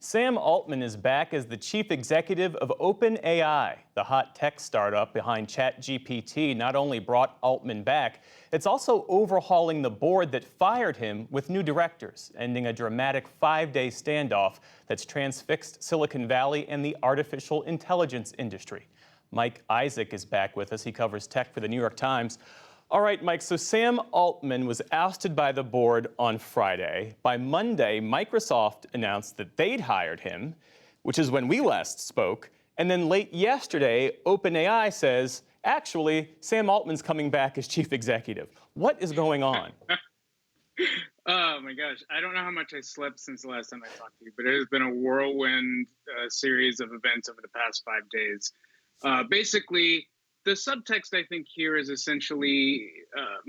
Sam Altman is back as the chief executive of OpenAI. The hot tech startup behind ChatGPT not only brought Altman back, it's also overhauling the board that fired him with new directors, ending a dramatic 5-day standoff that's transfixed Silicon Valley and the artificial intelligence industry. Mike Isaac is back with us. He covers tech for the New York Times. All right, Mike, so Sam Altman was ousted by the board on Friday. By Monday, Microsoft announced that they'd hired him, which is when we last spoke. And then late yesterday, OpenAI says, actually, Sam Altman's coming back as chief executive. What is going on? Oh my gosh, I don't know how much I slept since the last time I talked to you, but it has been a whirlwind series of events over the past 5 days. Basically, the subtext, I think, here is essentially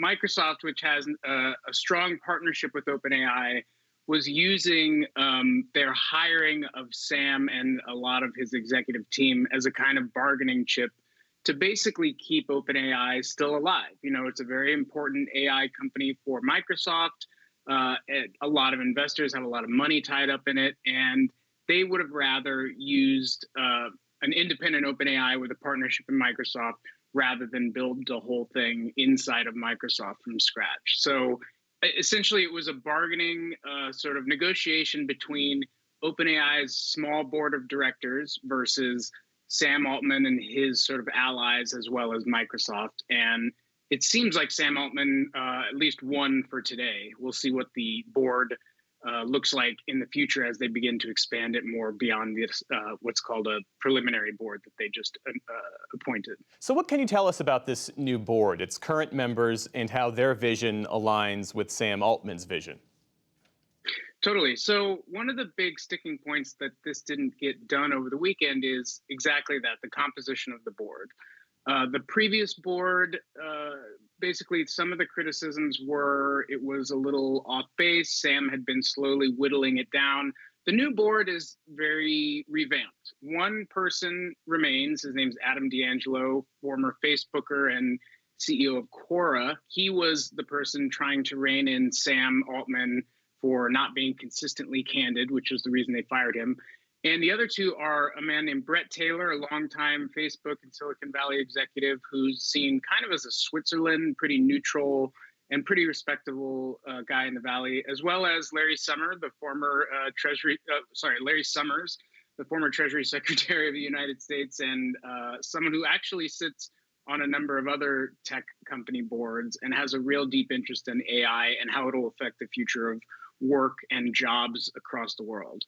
Microsoft, which has a strong partnership with OpenAI, was using their hiring of Sam and a lot of his executive team as a kind of bargaining chip to basically keep OpenAI still alive. You know, it's a very important AI company for Microsoft. A lot of investors have a lot of money tied up in it, and they would have rather used an independent OpenAI with a partnership in Microsoft rather than build the whole thing inside of Microsoft from scratch. So essentially, it was a bargaining sort of negotiation between OpenAI's small board of directors versus Sam Altman and his sort of allies, as well as Microsoft. And it seems like Sam Altman at least won for today. We'll see what the board looks like in the future as they begin to expand it more beyond this, what's called a preliminary board that they just appointed. So what can you tell us about this new board, its current members, and how their vision aligns with Sam Altman's vision? Totally. So one of the big sticking points that this didn't get done over the weekend is exactly that, the composition of the board. The previous board, basically some of the criticisms were it was a little off base. Sam had been slowly whittling it down. The new board is very revamped. One person remains. His name's Adam D'Angelo, former Facebooker and CEO of Quora. He was the person trying to rein in Sam Altman for not being consistently candid, which was the reason they fired him. And the other two are a man named Bret Taylor, a longtime Facebook and Silicon Valley executive who's seen kind of as a Switzerland, pretty neutral and pretty respectable guy in the Valley, as well as Larry Summers, the former Treasury Secretary of the United States, and someone who actually sits on a number of other tech company boards and has a real deep interest in AI and how it will affect the future of work and jobs across the world.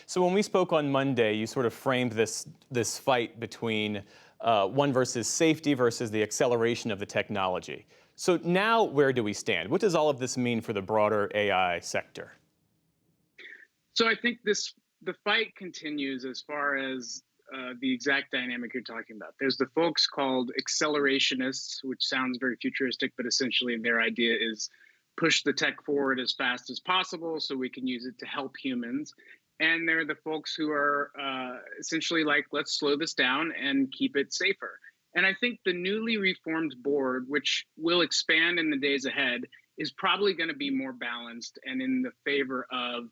So when we spoke on Monday, you sort of framed this fight between one versus safety versus the acceleration of the technology. So now where do we stand? What does all of this mean for the broader AI sector? So I think the fight continues as far as the exact dynamic you're talking about. There's the folks called accelerationists, which sounds very futuristic, but essentially their idea is push the tech forward as fast as possible so we can use it to help humans. And they're the folks who are essentially like, let's slow this down and keep it safer. And I think the newly reformed board, which will expand in the days ahead, is probably going to be more balanced and in the favor of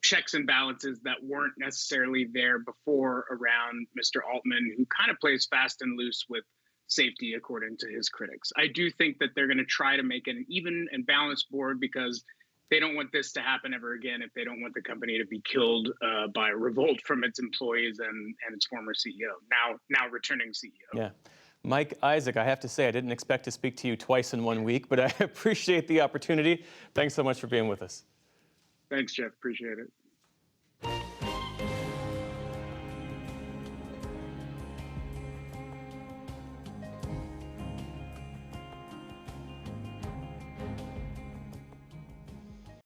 checks and balances that weren't necessarily there before around Mr. Altman, who kind of plays fast and loose with safety, according to his critics. I do think that they're going to try to make an even and balanced board because they don't want this to happen ever again if they don't want the company to be killed by a revolt from its employees and its former CEO, now returning CEO. Yeah. Mike Isaac, I have to say, I didn't expect to speak to you twice in 1 week, but I appreciate the opportunity. Thanks so much for being with us. Thanks, Jeff. Appreciate it.